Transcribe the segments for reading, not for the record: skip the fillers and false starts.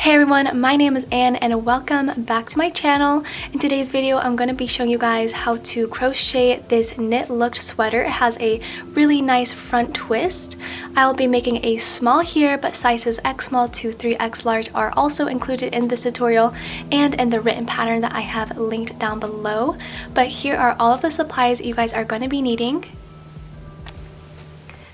Hey everyone, my name is Anne and welcome back to my channel. In today's video, I'm going to be showing you guys how to crochet this knit looked sweater. It has a really nice front twist. I'll be making a small here, but sizes X small to 3X large are also included in this tutorial and in the written pattern that I have linked down below. But here are all of the supplies you guys are going to be needing.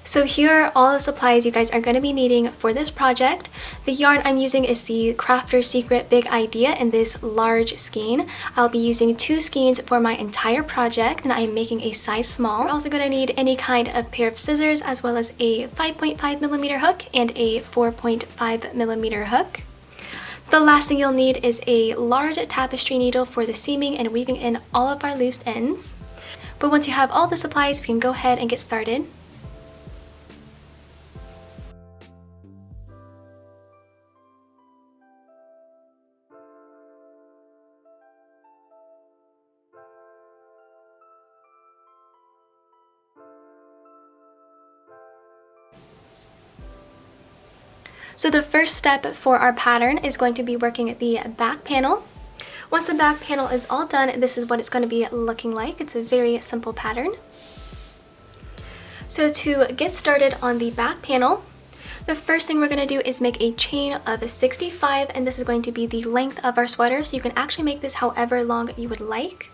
So here are all the supplies you guys are going to be needing for this project. The yarn I'm using is the Crafter's Secret Big Idea in this large skein. I'll be using 2 skeins for my entire project and I am making a size small. You're also going to need any kind of pair of scissors as well as a 5.5mm hook and a 4.5mm hook. The last thing you'll need is a large tapestry needle for the seaming and weaving in all of our loose ends. But once you have all the supplies, we can go ahead and get started. So the first step for our pattern is going to be working the back panel. Once the back panel is all done, this is what it's going to be looking like. It's a very simple pattern. So to get started on the back panel, the first thing we're going to do is make a chain of 65, and this is going to be the length of our sweater, so you can actually make this however long you would like.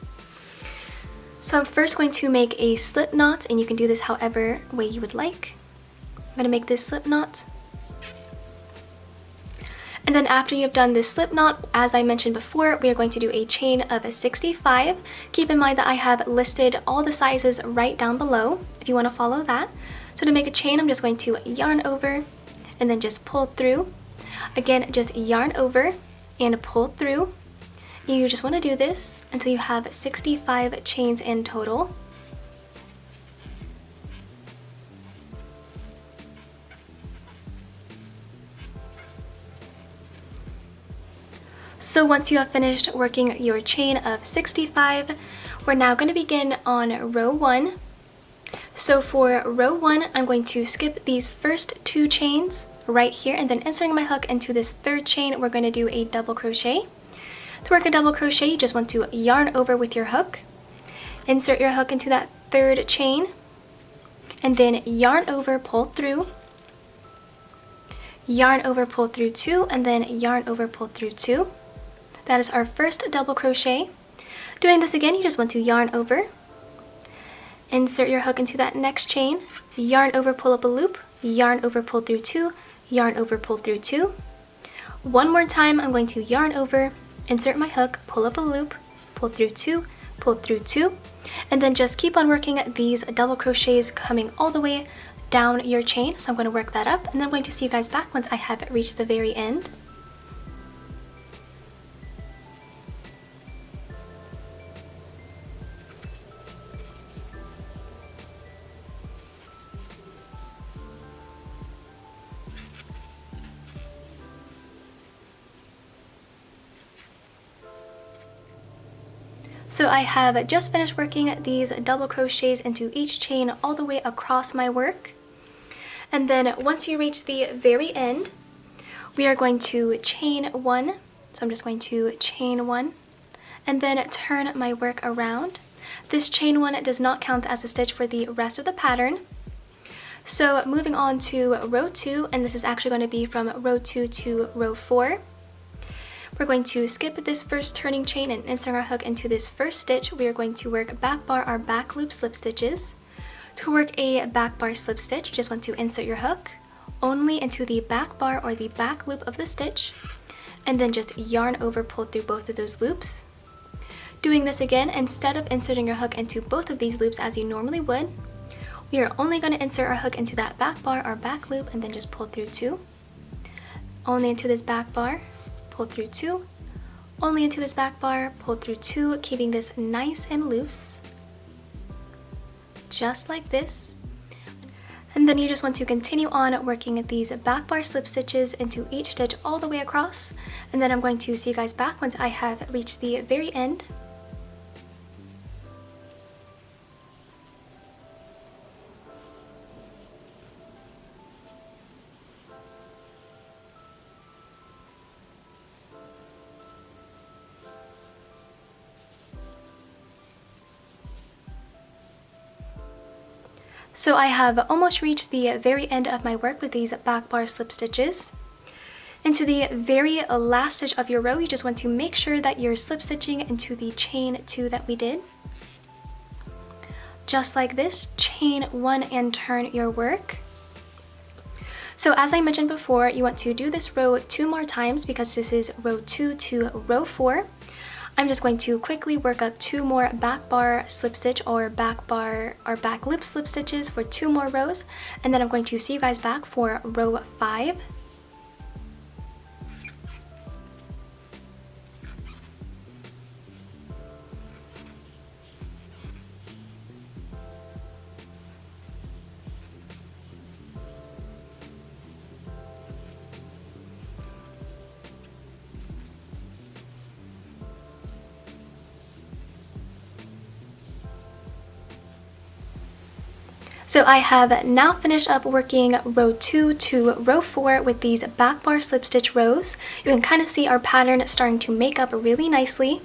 So I'm first going to make a slip knot, and you can do this however way you would like. I'm going to make this slip knot. And then after you've done this slip knot, as I mentioned before, we are going to do a chain of 65. Keep in mind that I have listed all the sizes right down below if you want to follow that. So to make a chain, I'm just going to yarn over and then just pull through. Again, just yarn over and pull through. You just want to do this until you have 65 chains in total. So once you have finished working your chain of 65, we're now going to begin on row 1. So for row 1, I'm going to skip these first 2 chains right here, and then inserting my hook into this 3rd chain, we're going to do a double crochet. To work a double crochet, you just want to yarn over with your hook, insert your hook into that 3rd chain, and then yarn over, pull through, yarn over, pull through 2, and then yarn over, pull through 2. That is our first double crochet. Doing this again, you just want to yarn over, insert your hook into that next chain, yarn over, pull up a loop, yarn over, pull through 2, yarn over, pull through 2. One more time, I'm going to yarn over, insert my hook, pull up a loop, pull through 2, pull through 2, and then just keep on working these double crochets coming all the way down your chain. So I'm going to work that up, and then I'm going to see you guys back once I have reached the very end. So I have just finished working these double crochets into each chain all the way across my work. And then once you reach the very end, we are going to chain 1. So I'm just going to chain 1 and then turn my work around. This chain 1 does not count as a stitch for the rest of the pattern. So moving on to row 2, and this is actually going to be from row 2 to row 4. We're going to skip this first turning chain and insert our hook into this first stitch. We are going to work back bar our back loop slip stitches. To work a back bar slip stitch, you just want to insert your hook only into the back bar or the back loop of the stitch, and then just yarn over, pull through both of those loops. Doing this again, instead of inserting your hook into both of these loops as you normally would, we are only going to insert our hook into that back bar or back loop and then just pull through 2. Only into this back bar, pull through 2, only into this back bar, pull through 2, keeping this nice and loose, just like this. And then you just want to continue on working these back bar slip stitches into each stitch all the way across, and then I'm going to see you guys back once I have reached the very end. So I have almost reached the very end of my work with these back bar slip stitches. Into the very last stitch of your row, you just want to make sure that you're slip stitching into the chain 2 that we did. Just like this, chain 1 and turn your work. So as I mentioned before, you want to do this row 2 more times because this is row 2 to row 4. I'm just going to quickly work up 2 more back bar slip stitch or back bar or back loop slip stitches for 2 more rows, and then I'm going to see you guys back for row 5. So I have now finished up working row 2 to row 4 with these back bar slip stitch rows. You can kind of see our pattern starting to make up really nicely.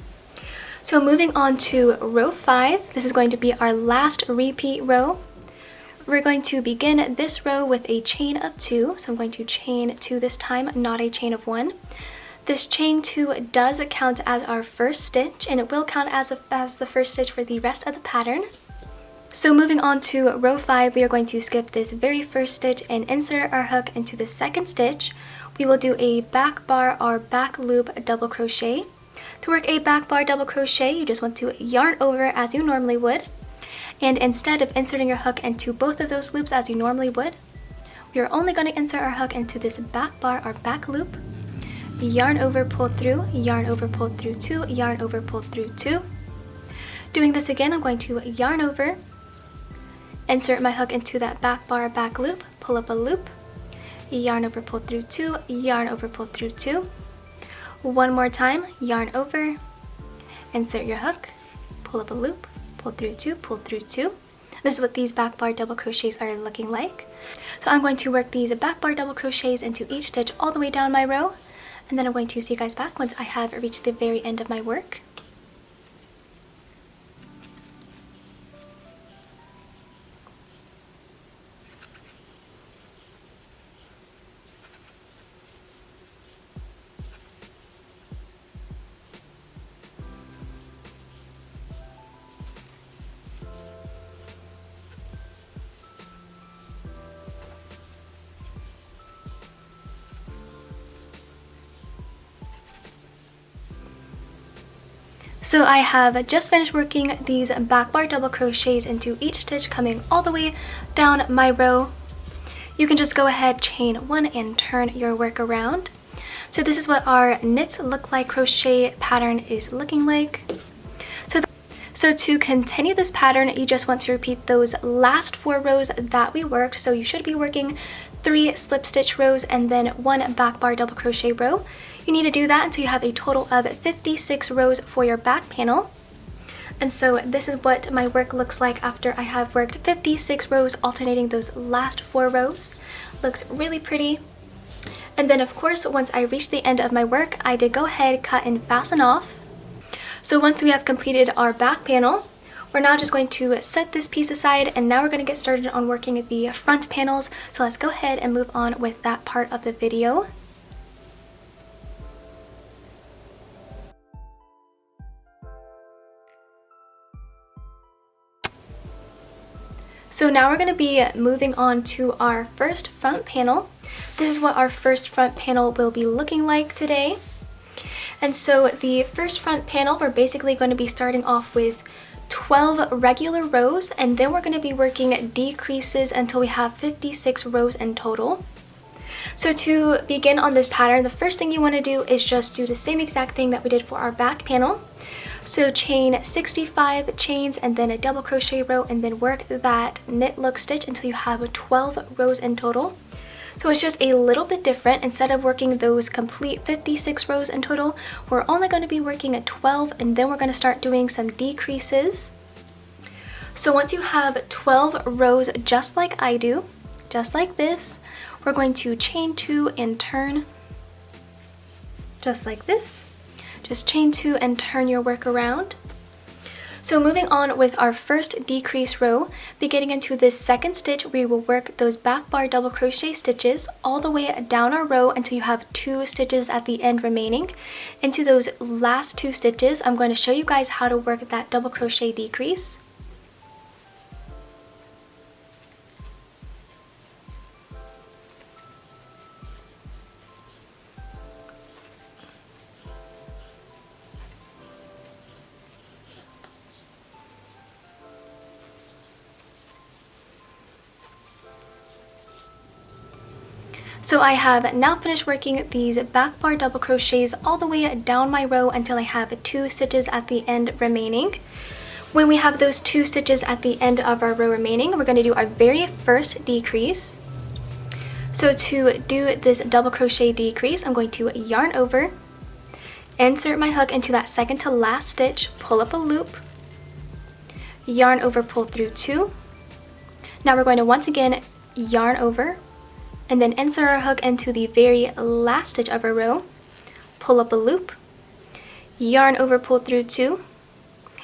So moving on to row 5, this is going to be our last repeat row. We're going to begin this row with a chain of 2. So I'm going to chain 2 this time, not a chain of 1. This chain 2 does count as our first stitch, and it will count as the first stitch for the rest of the pattern. So moving on to row 5, we are going to skip this very first stitch and insert our hook into the second stitch. We will do a back bar or back loop double crochet. To work a back bar double crochet, you just want to yarn over as you normally would. And instead of inserting your hook into both of those loops as you normally would, we are only going to insert our hook into this back bar or back loop. Yarn over, pull through, yarn over, pull through 2, yarn over, pull through 2. Doing this again, I'm going to yarn over, insert my hook into that back bar back loop, pull up a loop, yarn over, pull through 2, yarn over, pull through 2. One more time, yarn over, insert your hook, pull up a loop, pull through 2, pull through 2. This is what these back bar double crochets are looking like. So I'm going to work these back bar double crochets into each stitch all the way down my row, and then I'm going to see you guys back once I have reached the very end of my work. So I have just finished working these back bar double crochets into each stitch coming all the way down my row. You can just go ahead, chain 1 and turn your work around. So this is what our knit look like crochet pattern is looking like. So to continue this pattern, you just want to repeat those last 4 rows that we worked. So you should be working 3 slip stitch rows and then 1 back bar double crochet row. You need to do that until you have a total of 56 rows for your back panel. And so this is what my work looks like after I have worked 56 rows, alternating those last 4 rows. Looks really pretty. And then of course, once I reached the end of my work, I did go ahead, cut and fasten off. So once we have completed our back panel, we're now just going to set this piece aside, and now we're going to get started on working the front panels. So let's go ahead and move on with that part of the video. So now we're going to be moving on to our first front panel. This is what our first front panel will be looking like today. And so the first front panel, we're basically going to be starting off with 12 regular rows, and then we're going to be working decreases until we have 56 rows in total. So to begin on this pattern, the first thing you want to do is just do the same exact thing that we did for our back panel. So chain 65 chains and then a double crochet row, and then work that knit look stitch until you have 12 rows in total. So it's just a little bit different. Instead of working those complete 56 rows in total, we're only going to be working at 12, and then we're going to start doing some decreases. So once you have 12 rows just like I do, just like this, we're going to chain 2 and turn just like this. Just chain 2 and turn your work around. So moving on with our first decrease row, beginning into this second stitch, we will work those back bar double crochet stitches all the way down our row until you have 2 stitches at the end remaining. Into those last 2 stitches, I'm going to show you guys how to work that double crochet decrease. So I have now finished working these back bar double crochets all the way down my row until I have 2 stitches at the end remaining. When we have those 2 stitches at the end of our row remaining, we're going to do our very first decrease. So to do this double crochet decrease, I'm going to yarn over, insert my hook into that second to last stitch, pull up a loop, yarn over, pull through 2. Now we're going to once again yarn over, and then insert our hook into the very last stitch of our row, pull up a loop, yarn over, pull through 2,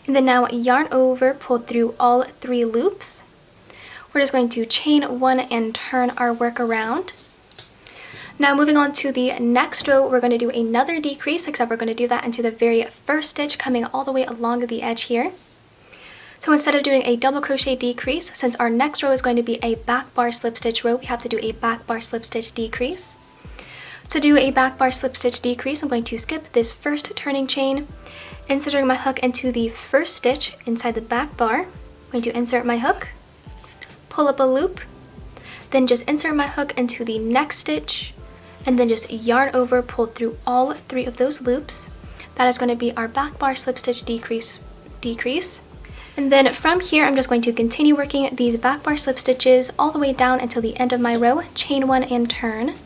and then now yarn over, pull through all 3 loops. We're just going to chain 1 and turn our work around. Now moving on to the next row, we're going to do another decrease, except we're going to do that into the very first stitch coming all the way along the edge here. So instead of doing a double crochet decrease, since our next row is going to be a back bar slip stitch row, we have to do a back bar slip stitch decrease. To do a back bar slip stitch decrease, I'm going to skip this first turning chain, inserting my hook into the first stitch inside the back bar. I'm going to insert my hook, pull up a loop, then just insert my hook into the next stitch, and then just yarn over, pull through all 3 of those loops. That is going to be our back bar slip stitch decrease. And then from here, I'm just going to continue working these back bar slip stitches all the way down until the end of my row, chain 1 and turn.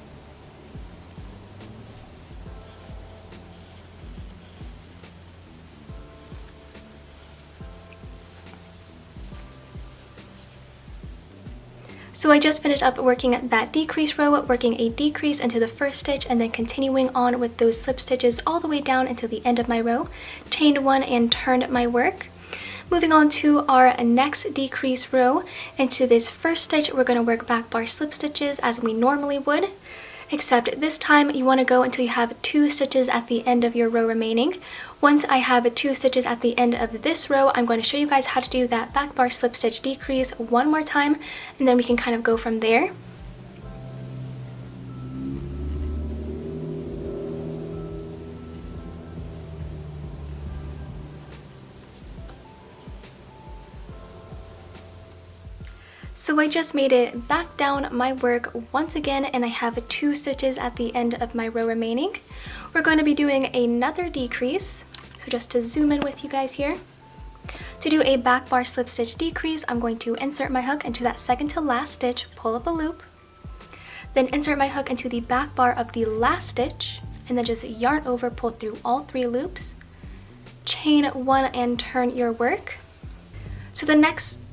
So I just finished up working that decrease row, working a decrease into the first stitch, and then continuing on with those slip stitches all the way down until the end of my row, chained 1 and turned my work. Moving on to our next decrease row, into this first stitch, we're going to work back bar slip stitches as we normally would, except this time you want to go until you have 2 stitches at the end of your row remaining. Once I have 2 stitches at the end of this row, I'm going to show you guys how to do that back bar slip stitch decrease one more time, and then we can kind of go from there. So I just made it back down my work once again, and I have 2 stitches at the end of my row remaining. We're going to be doing another decrease. So just to zoom in with you guys here. To do a back bar slip stitch decrease, I'm going to insert my hook into that second to last stitch, pull up a loop, then insert my hook into the back bar of the last stitch, and then just yarn over, pull through all 3 loops, chain 1 and turn your work. So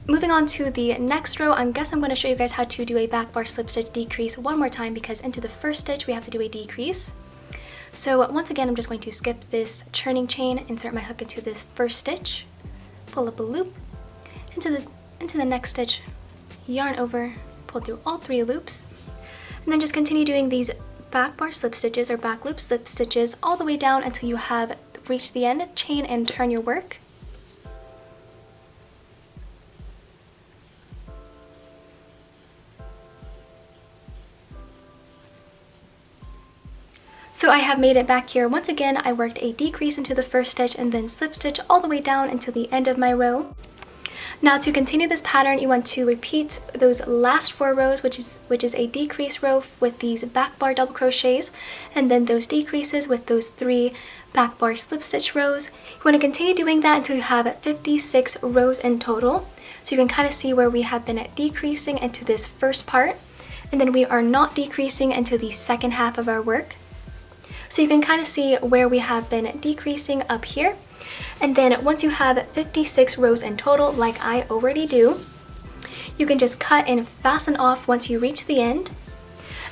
moving on to the next row, I guess I'm going to show you guys how to do a back bar slip stitch decrease one more time, because into the first stitch we have to do a decrease. So once again, I'm just going to skip this churning chain, insert my hook into this first stitch, pull up a loop, into the next stitch, yarn over, pull through all 3 loops, and then just continue doing these back bar slip stitches or back loop slip stitches all the way down until you have reached the end, chain and turn your work. So I have made it back here. Once again, I worked a decrease into the first stitch and then slip stitch all the way down until the end of my row. Now to continue this pattern, you want to repeat those last 4 rows, which is a decrease row with these back bar double crochets, and then those decreases with those 3 back bar slip stitch rows. You want to continue doing that until you have 56 rows in total. So you can kind of see where we have been decreasing into this first part, and then we are not decreasing into the second half of our work. So you can kind of see where we have been decreasing up here. And then once you have 56 rows in total, like I already do, you can just cut and fasten off once you reach the end.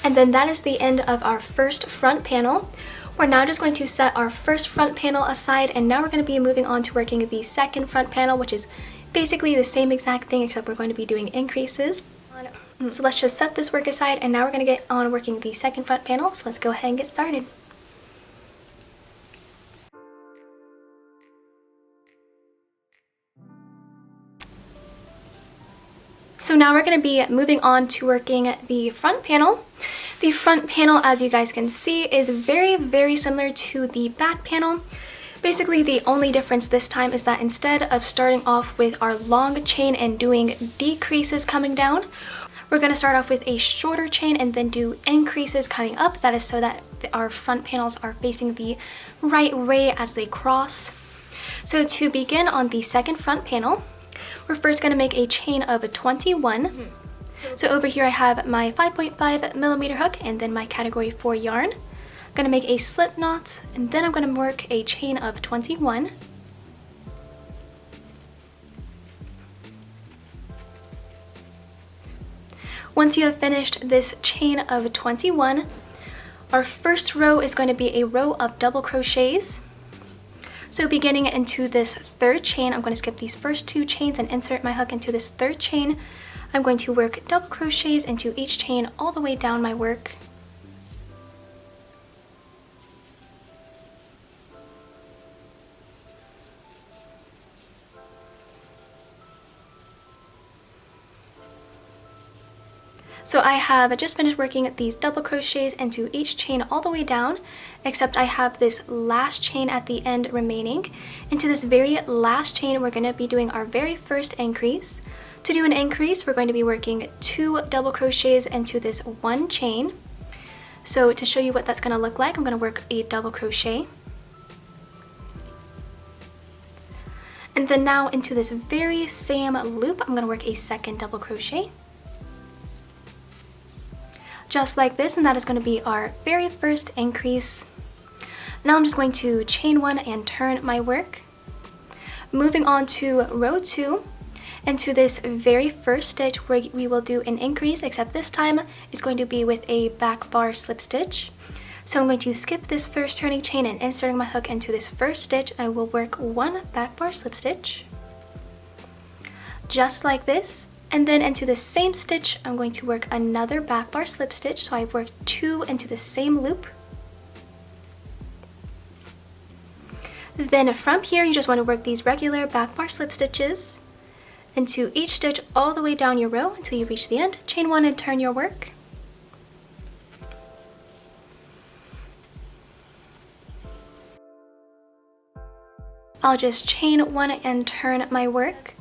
And then that is the end of our first front panel. We're now just going to set our first front panel aside, and now we're going to be moving on to working the second front panel, which is basically the same exact thing except we're going to be doing increases. So let's just set this work aside, and now we're going to get on working the second front panel. So let's go ahead and get started. So now we're going to be moving on to working the front panel. The front panel, as you guys can see, is very, very similar to the back panel. Basically, the only difference this time is that instead of starting off with our long chain and doing decreases coming down, we're going to start off with a shorter chain and then do increases coming up. That is so that our front panels are facing the right way as they cross. So to begin on the second front panel, we're first going to make a chain of 21. So over here I have my 5.5mm hook and then my category 4 yarn. I'm going to make a slip knot, and then I'm going to work a chain of 21. Once you have finished this chain of 21, our first row is going to be a row of double crochets. So beginning into this third chain, I'm going to skip these first 2 chains and insert my hook into this third chain. I'm going to work double crochets into each chain all the way down my work. So I have just finished working these double crochets into each chain all the way down, except I have this last chain at the end remaining. Into this very last chain, we're going to be doing our very first increase. To do an increase, we're going to be working 2 double crochets into this one chain. So to show you what that's going to look like, I'm going to work a double crochet. And then now into this very same loop, I'm going to work a second double crochet. Just like this, and that is going to be our very first increase. Now I'm just going to chain 1 and turn my work. Moving on to row 2, into this very first stitch where we will do an increase, except this time it's going to be with a back bar slip stitch. So I'm going to skip this first turning chain and inserting my hook into this first stitch, I will work 1 back bar slip stitch. Just like this. And then into the same stitch, I'm going to work another back bar slip stitch. So I've worked 2 into the same loop. Then from here, you just want to work these regular back bar slip stitches into each stitch all the way down your row until you reach the end. Chain 1 and turn your work. I'll just chain 1 and turn my work.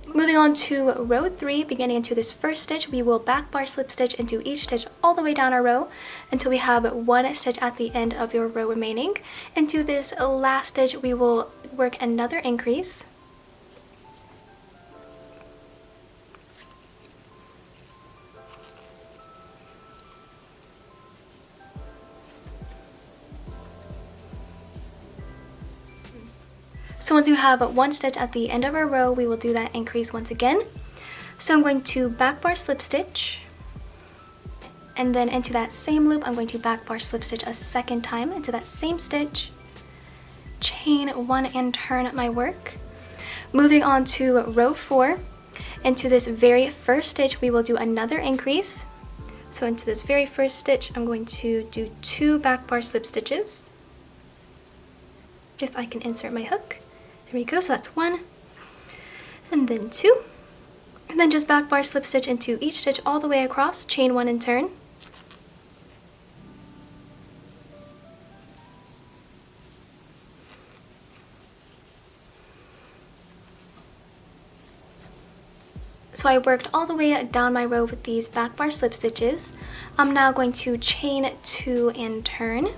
Moving on to row 3, beginning into this first stitch, we will back bar slip stitch into each stitch all the way down our row until we have 1 stitch at the end of your row remaining. Into this last stitch, we will work another increase. So once you have 1 stitch at the end of our row, we will do that increase once again. So I'm going to back bar slip stitch, and then into that same loop, I'm going to back bar slip stitch a second time into that same stitch, chain 1 and turn my work. Moving on to row 4, into this very first stitch, we will do another increase. So into this very first stitch, I'm going to do 2 back bar slip stitches. If I can insert my hook. There we go, so that's 1, and then 2, and then just back bar slip stitch into each stitch all the way across, chain 1 and turn. So I worked all the way down my row with these back bar slip stitches. I'm now going to chain 2 and turn.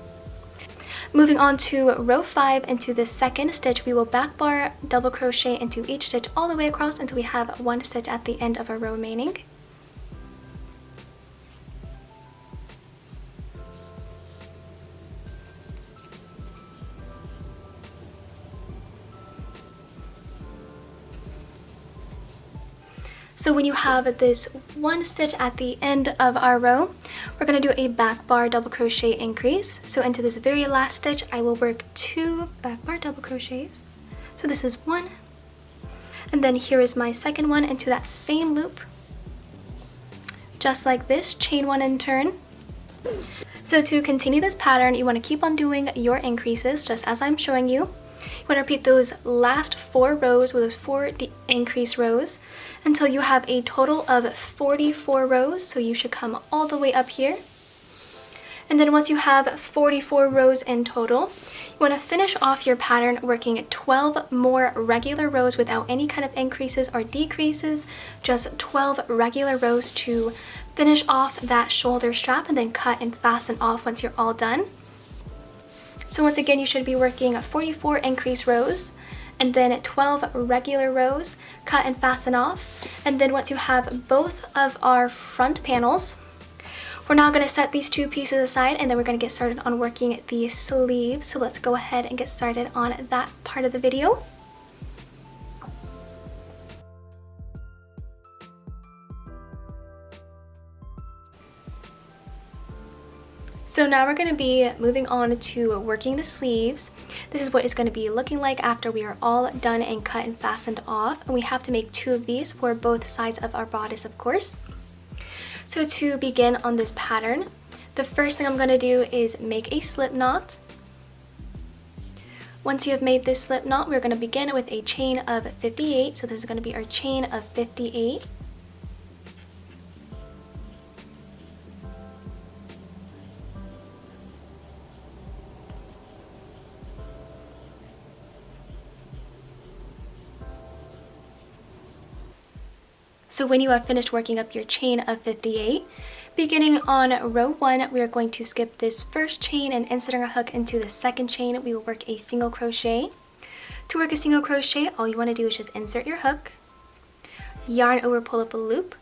Moving on to row 5, into the second stitch, we will back bar double crochet into each stitch all the way across until we have 1 stitch at the end of our row remaining. So when you have this one stitch at the end of our row, we're going to do a back bar double crochet increase. So into this very last stitch, I will work 2 back bar double crochets. So this is 1, and then here is my second one into that same loop. Just like this, chain 1 and turn. So to continue this pattern, you want to keep on doing your increases just as I'm showing you. You want to repeat those last 4 rows with those 4 increase rows until you have a total of 44 rows. So you should come all the way up here. And then once you have 44 rows in total, you want to finish off your pattern working 12 more regular rows without any kind of increases or decreases, just 12 regular rows to finish off that shoulder strap and then cut and fasten off once you're all done. So once again, you should be working 44 increase rows and then 12 regular rows, cut and fasten off. And then once you have both of our front panels, we're now going to set these 2 pieces aside and then we're going to get started on working the sleeves. So let's go ahead and get started on that part of the video. So now we're going to be moving on to working the sleeves. This is what it's going to be looking like after we are all done and cut and fastened off. And we have to make 2 of these for both sides of our bodice, of course. So to begin on this pattern, the first thing I'm going to do is make a slip knot. Once you have made this slip knot, we're going to begin with a chain of 58. So this is going to be our chain of 58. So when you have finished working up your chain of 58, beginning on row 1, we are going to skip this first chain and inserting our hook into the second chain, we will work a single crochet. To work a single crochet, all you want to do is just insert your hook, yarn over, pull up a loop,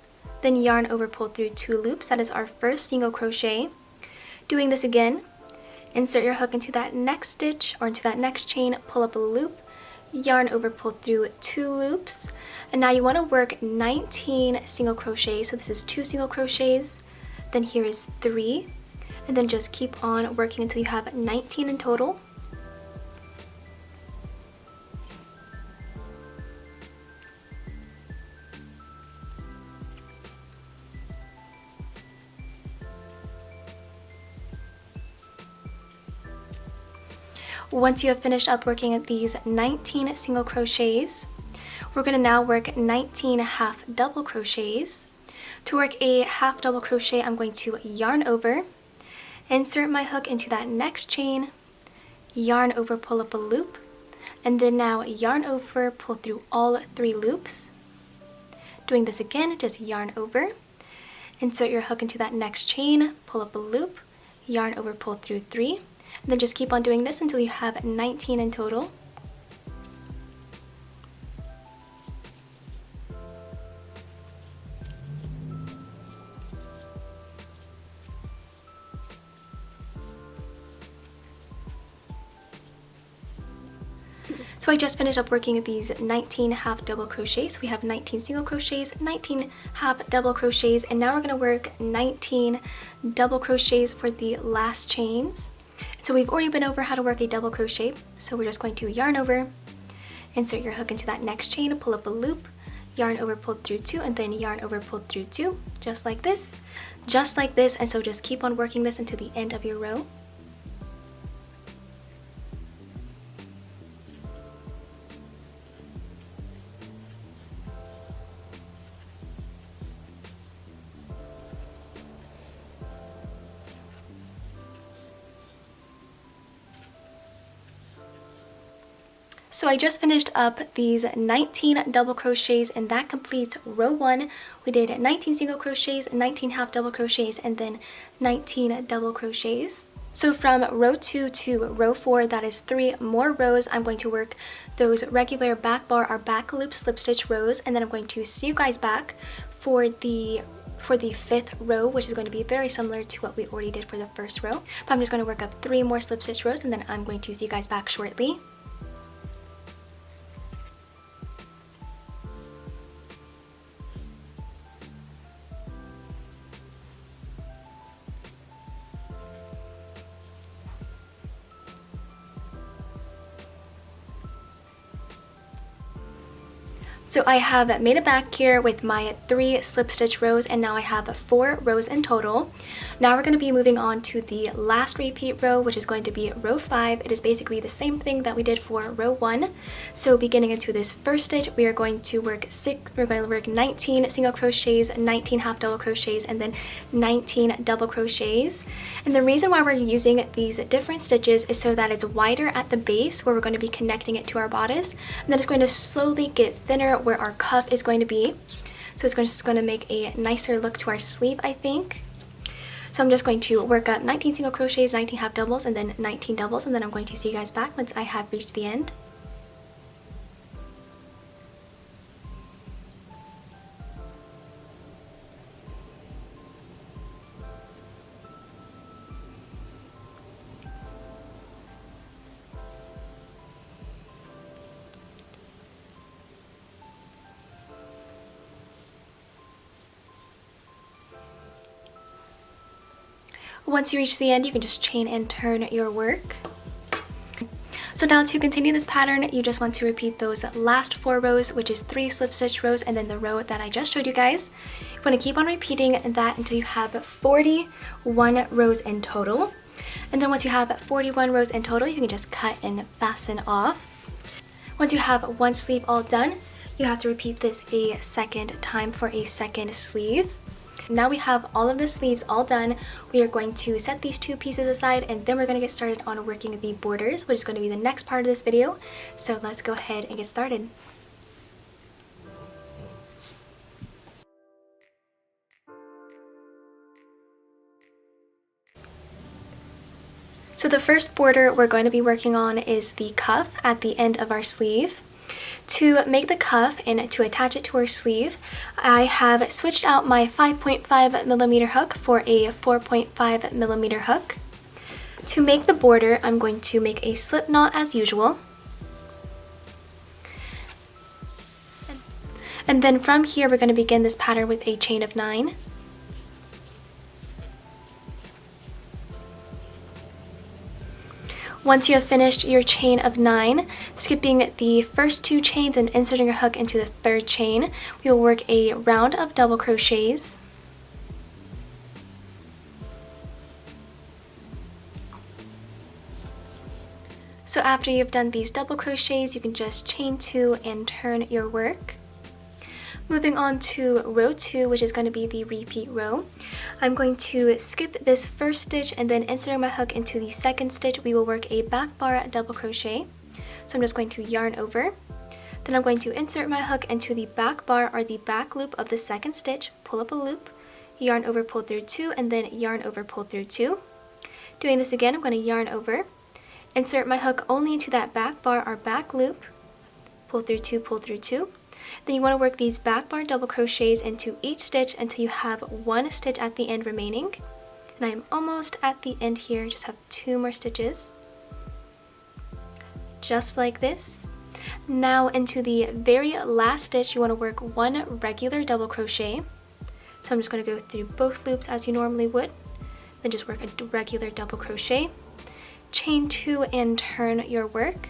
then yarn over, pull through 2 loops. That is our first single crochet. Doing this again, insert your hook into that next stitch or into that next chain, pull up a loop, yarn over, pull through 2 loops, and now you want to work 19 single crochets. So this is 2 single crochets, then here is 3, and then just keep on working until you have 19 in total. Once you have finished up working at these 19 single crochets, we're going to now work 19 half double crochets. To work a half double crochet, I'm going to yarn over, insert my hook into that next chain, yarn over, pull up a loop, and then now yarn over, pull through all 3 loops. Doing this again, just yarn over, insert your hook into that next chain, pull up a loop, yarn over, pull through 3. And then just keep on doing this until you have 19 in total. So I just finished up working these 19 half double crochets. We have 19 single crochets, 19 half double crochets, and now we're going to work 19 double crochets for the last chains. So we've already been over how to work a double crochet, so we're just going to yarn over, insert your hook into that next chain, pull up a loop, yarn over, pull through 2, and then yarn over, pull through 2, just like this, and so just keep on working this until the end of your row. So I just finished up these 19 double crochets and that completes row 1. We did 19 single crochets, 19 half double crochets, and then 19 double crochets. So from row 2 to row 4, that is 3 more rows. I'm going to work those regular back bar or back loop slip stitch rows, and then I'm going to see you guys back for the 5th row, which is going to be very similar to what we already did for the first row. But I'm just going to work up 3 more slip stitch rows and then I'm going to see you guys back shortly. So I have made a back here with my 3 slip stitch rows, and now I have 4 rows in total. Now we're going to be moving on to the last repeat row, which is going to be row 5. It is basically the same thing that we did for row 1. So beginning into this first stitch, we are going to work 19 single crochets, 19 half double crochets, and then 19 double crochets. And the reason why we're using these different stitches is so that it's wider at the base where we're going to be connecting it to our bodice, and then it's going to slowly get thinner where our cuff is going to be. So it's just going to make a nicer look to our sleeve, I think. So I'm just going to work up 19 single crochets, 19 half doubles, and then 19 doubles, and then I'm going to see you guys back once I have reached the end. Once you reach the end, you can just chain and turn your work. So now to continue this pattern, you just want to repeat those last 4 rows, which is 3 slip stitch rows, and then the row that I just showed you guys. You want to keep on repeating that until you have 41 rows in total. And then once you have 41 rows in total, you can just cut and fasten off. Once you have one sleeve all done, you have to repeat this a second time for a second sleeve. Now we have all of the sleeves all done. We are going to set these 2 pieces aside, and then we're going to get started on working the borders, which is going to be the next part of this video. So let's go ahead and get started. So the first border we're going to be working on is the cuff at the end of our sleeve. To make the cuff and to attach it to our sleeve, I have switched out my 5.5mm hook for a 4.5mm hook. To make the border, I'm going to make a slip knot as usual. And then from here, we're going to begin this pattern with a chain of 9. Once you have finished your chain of 9, skipping the first 2 chains and inserting your hook into the 3rd chain, we will work a round of double crochets. So after you've done these double crochets, you can just chain 2 and turn your work. Moving on to row 2, which is going to be the repeat row. I'm going to skip this first stitch, and then inserting my hook into the 2nd stitch, we will work a back bar double crochet. So I'm just going to yarn over. Then I'm going to insert my hook into the back bar or the back loop of the 2nd stitch, pull up a loop, yarn over, pull through 2, and then yarn over, pull through 2. Doing this again, I'm going to yarn over, insert my hook only into that back bar or back loop, pull through 2, pull through 2. Then you want to work these back bar double crochets into each stitch until you have 1 stitch at the end remaining. And I am almost at the end here, just have 2 more stitches. Just like this. Now into the very last stitch, you want to work 1 regular double crochet. So I'm just going to go through both loops as you normally would. Then just work a regular double crochet. Chain 2 and turn your work.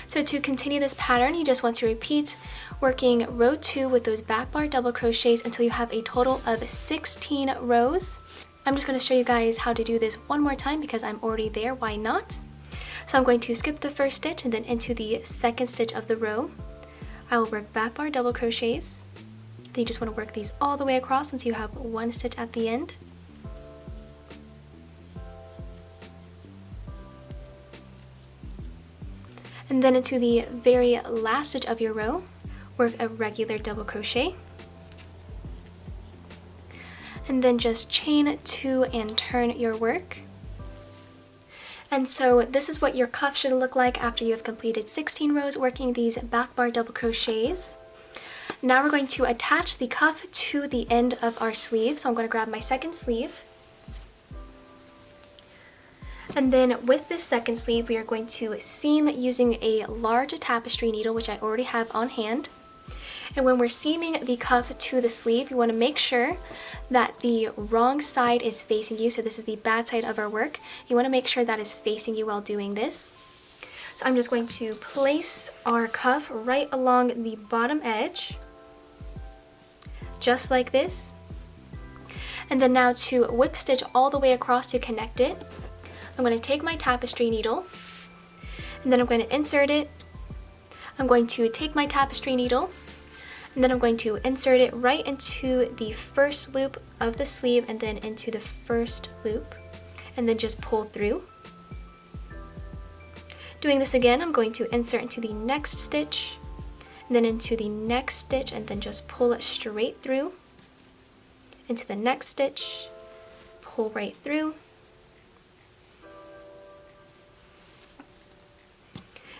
So to continue this pattern, you just want to repeat working row 2 with those back bar double crochets until you have a total of 16 rows. I'm just going to show you guys how to do this one more time because I'm already there, why not? So I'm going to skip the first stitch and then into the 2nd stitch of the row. I will work back bar double crochets. Then you just want to work these all the way across until you have 1 stitch at the end. And then into the very last stitch of your row, work a regular double crochet. And then just chain 2 and turn your work. And so this is what your cuff should look like after you have completed 16 rows working these back bar double crochets. Now we're going to attach the cuff to the end of our sleeve. So I'm going to grab my 2nd sleeve. And then with this 2nd sleeve, we are going to seam using a large tapestry needle, which I already have on hand. And when we're seaming the cuff to the sleeve, you want to make sure that the wrong side is facing you. So this is the bad side of our work. You want to make sure that is facing you while doing this. So I'm just going to place our cuff right along the bottom edge. just like this. And then now to whip stitch all the way across to connect it, I'm going to take my tapestry needle, and then I'm going to insert it. I'm going to take my tapestry needle, and then I'm going to insert it right into the first loop of the sleeve and then into the first loop, and then just pull through. Doing this again, I'm going to insert into the next stitch, and then into the next stitch, and then just pull it straight through, into the next stitch, pull right through.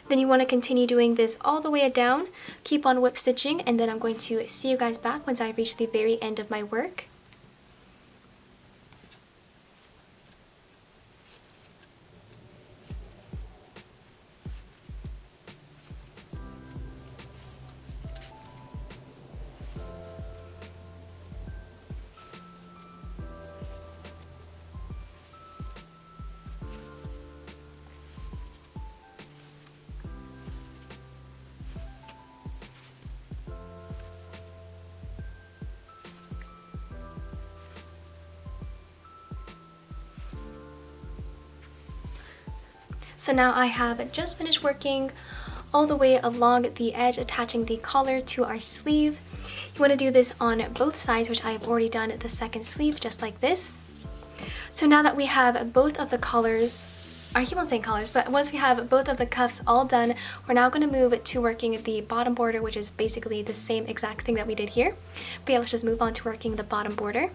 Then you want to continue doing this all the way down, keep on whip stitching, and then I'm going to see you guys back once I reach the very end of my work. So now I have just finished working all the way along the edge, attaching the collar to our sleeve. You want to do this on both sides, which I have already done the second sleeve, just like this. So now that we have both of the collars, I keep on saying collars, but once we have both of the cuffs all done, we're now going to move to working the bottom border, which is basically the same exact thing that we did here. But yeah, let's just move on to working the bottom border.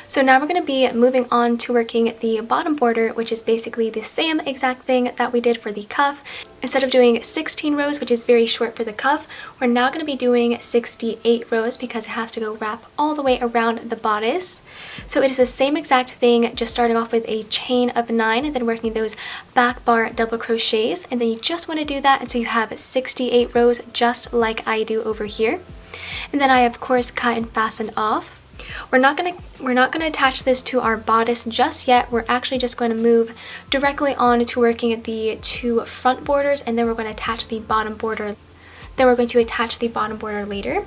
So now we're going to be moving on to working the bottom border, which is basically the same exact thing that we did for the cuff. Instead of doing 16 rows, which is very short for the cuff, we're now going to be doing 68 rows because it has to go wrap all the way around the bodice. So it is the same exact thing, just starting off with a chain of 9 and then working those back bar double crochets, and then you just want to do that until you have 68 rows, just like I do over here. And then I of course cut and fastened off. We're not gonna attach this to our bodice just yet. We're actually just going to move directly on to working the two front borders, and then we're going to attach the bottom border. Then we're going to attach the bottom border later.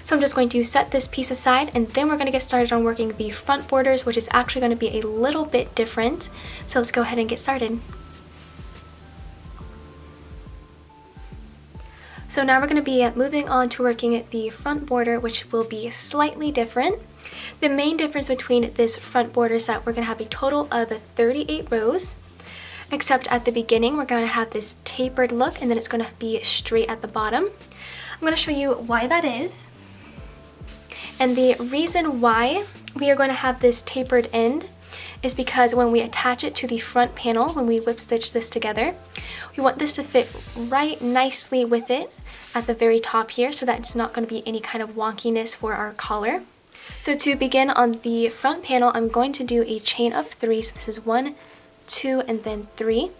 So I'm just going to set this piece aside, and then we're going to get started on working the front borders, which is actually going to be a little bit different. So let's go ahead and get started. So now we're going to be moving on to working the front border, which will be slightly different. The main difference between this front border is that we're going to have a total of 38 rows, except at the beginning we're going to have this tapered look, and then it's going to be straight at the bottom. I'm going to show you why that is. And the reason why we are going to have this tapered end is because when we attach it to the front panel, when we whip stitch this together, we want this to fit right nicely with it at the very top here, so that it's not going to be any kind of wonkiness for our collar. So to begin on the front panel, I'm going to do a chain of 3. So this is 1, 2, and then 3.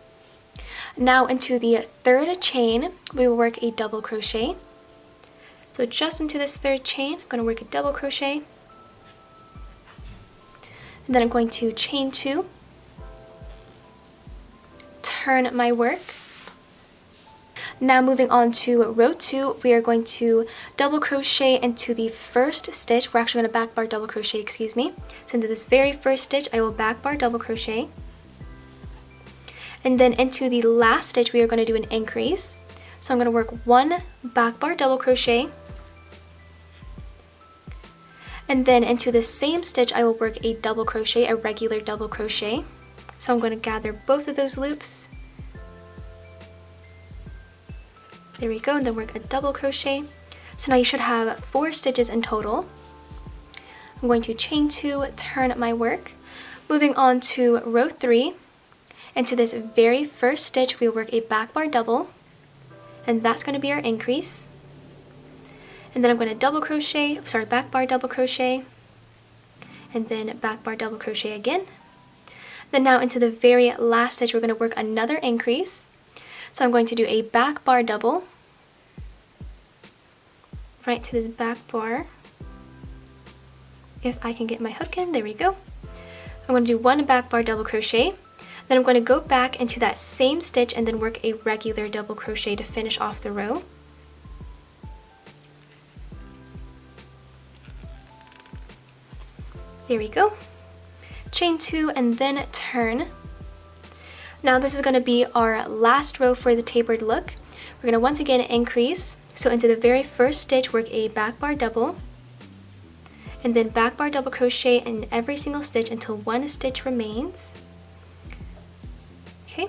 Now into the third chain, we will work a double crochet. So just into this third chain, I'm going to work a double crochet. And then I'm going to chain 2, turn my work. Now moving on to row 2, we are going to double crochet into the first stitch. We're actually going to back bar double crochet, excuse me. So into this very first stitch, I will back bar double crochet. And then into the last stitch, we are going to do an increase. So I'm going to work 1 back bar double crochet. And then into the same stitch, I will work a double crochet, a regular double crochet. So I'm going to gather both of those loops. There we go, and then work a double crochet. So now you should have 4 stitches in total. I'm going to chain 2, turn my work. Moving on to row 3. Into this very first stitch, we'll work a back bar double, and that's going to be our increase. And then I'm going to double crochet, back bar double crochet, and then back bar double crochet again. Then now into the very last stitch, we're going to work another increase. So I'm going to do a back bar double, right to this back bar. If I can get my hook in, there we go. I'm going to do 1 back bar double crochet. Then I'm going to go back into that same stitch and then work a regular double crochet to finish off the row. There we go. Chain 2 and then turn. Now this is going to be our last row for the tapered look. We're going to once again increase. So into the very first stitch, work a back bar double, and then back bar double crochet in every single stitch until one stitch remains. Okay.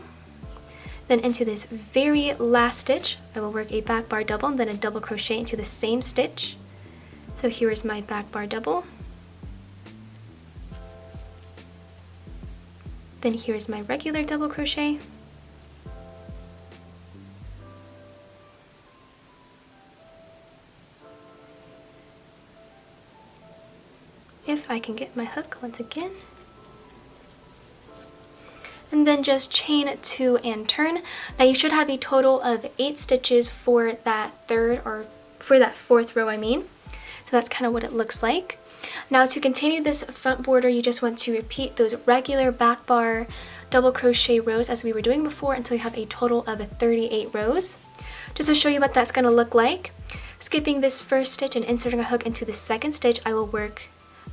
Then into this very last stitch, I will work a back bar double and then a double crochet into the same stitch. So here is my back bar double. Then here's my regular double crochet. If I can get my hook once again. And then just chain 2 and turn. Now you should have a total of 8 stitches for that fourth row, I mean. So that's kind of what it looks like. Now to continue this front border, you just want to repeat those regular back bar double crochet rows as we were doing before until you have a total of 38 rows. Just to show you what that's going to look like, skipping this first stitch and inserting a hook into the second stitch, I will work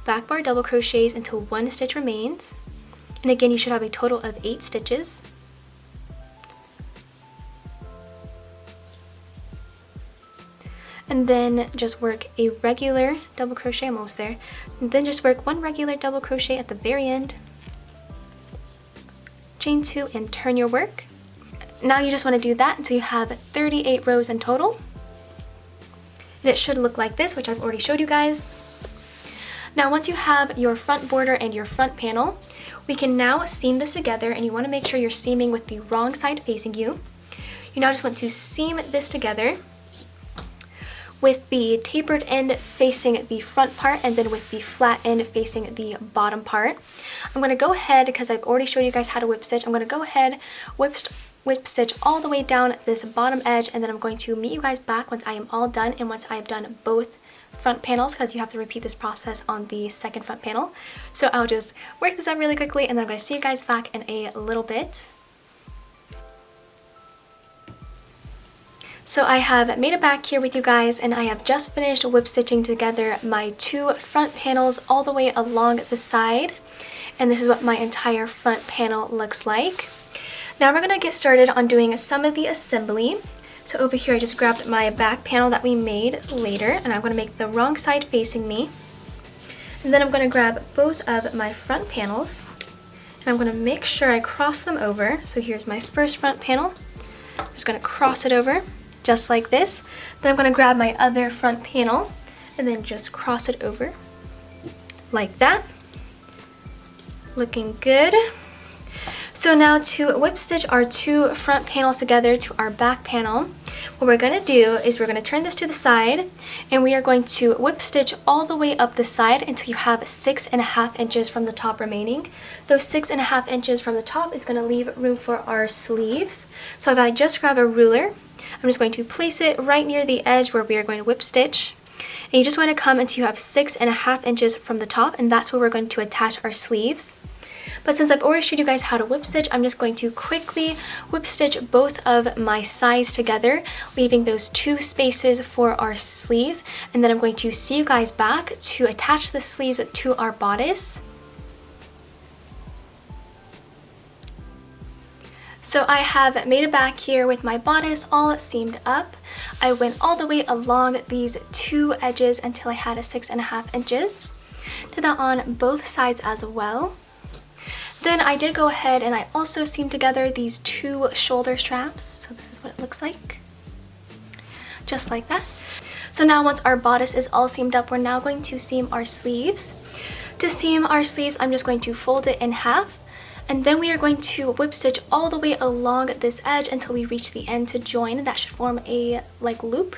back bar double crochets until one stitch remains. And again, you should have a total of 8 stitches. And then just work a regular double crochet, I'm almost there. And then just work one regular double crochet at the very end. Chain 2 and turn your work. Now you just want to do that until you have 38 rows in total. And it should look like this, which I've already showed you guys. Now once you have your front border and your front panel, we can now seam this together, and you want to make sure you're seaming with the wrong side facing you. You now just want to seam this together with the tapered end facing the front part and then with the flat end facing the bottom part. I'm going to go ahead, because I've already showed you guys how to whip stitch, I'm going to go ahead, whip stitch all the way down this bottom edge, and then I'm going to meet you guys back once I am all done and once I have done both front panels, because you have to repeat this process on the second front panel. So I'll just work this out really quickly and then I'm going to see you guys back in a little bit. So I have made it back here with you guys, and I have just finished whip stitching together my 2 front panels all the way along the side, and this is what my entire front panel looks like. Now we're going to get started on doing some of the assembly. So over here I just grabbed my back panel that we made later, and I'm going to make the wrong side facing me. And then I'm going to grab both of my front panels, and I'm going to make sure I cross them over. So here's my first front panel. I'm just going to cross it over just like this. Then I'm going to grab my other front panel and then just cross it over like that. Looking good. So now to whip stitch our 2 front panels together to our back panel, what we're going to do is we're going to turn this to the side, and we are going to whip stitch all the way up the side until you have 6.5 inches from the top remaining. Those 6.5 inches from the top is going to leave room for our sleeves. So if I just grab a ruler, I'm just going to place it right near the edge where we are going to whip stitch. And you just want to come until you have 6.5 inches from the top, and that's where we're going to attach our sleeves. But since I've already showed you guys how to whip stitch, I'm just going to quickly whip stitch both of my sides together, leaving those 2 spaces for our sleeves, and then I'm going to see you guys back to attach the sleeves to our bodice. So I have made it back here with my bodice all seamed up. I went all the way along these 2 edges until I had 6.5 inches. Did that on both sides as well. Then I did go ahead and I also seamed together these 2 shoulder straps. So this is what it looks like. Just like that. So now once our bodice is all seamed up, we're now going to seam our sleeves. To seam our sleeves, I'm just going to fold it in half. And then we are going to whip stitch all the way along this edge until we reach the end to join. That should form a loop.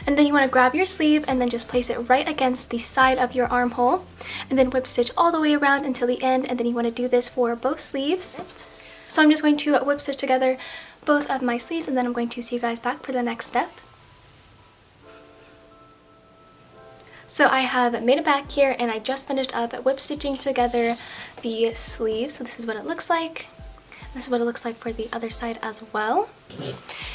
And then you want to grab your sleeve and then just place it right against the side of your armhole, and then whip stitch all the way around until the end, and then you want to do this for both sleeves. So I'm just going to whip stitch together both of my sleeves, and then I'm going to see you guys back for the next step. So I have made it back here, and I just finished up whip stitching together the sleeves. So this is what it looks like. This is what it looks like for the other side as well.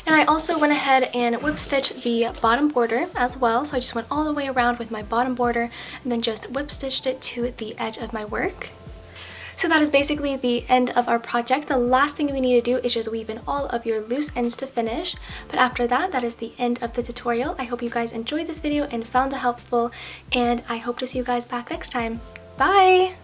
And I also went ahead and whip stitched the bottom border as well. So I just went all the way around with my bottom border and then just whip stitched it to the edge of my work. So that is basically the end of our project. The last thing we need to do is just weave in all of your loose ends to finish. But after that, that is the end of the tutorial. I hope you guys enjoyed this video and found it helpful, and I hope to see you guys back next time. Bye!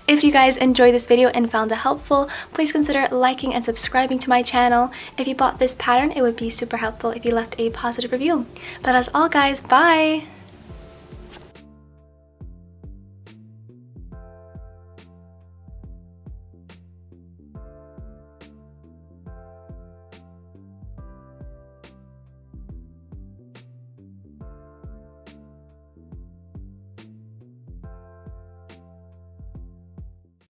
If you guys enjoyed this video and found it helpful, please consider liking and subscribing to my channel. If you bought this pattern, it would be super helpful if you left a positive review. But as all guys, bye!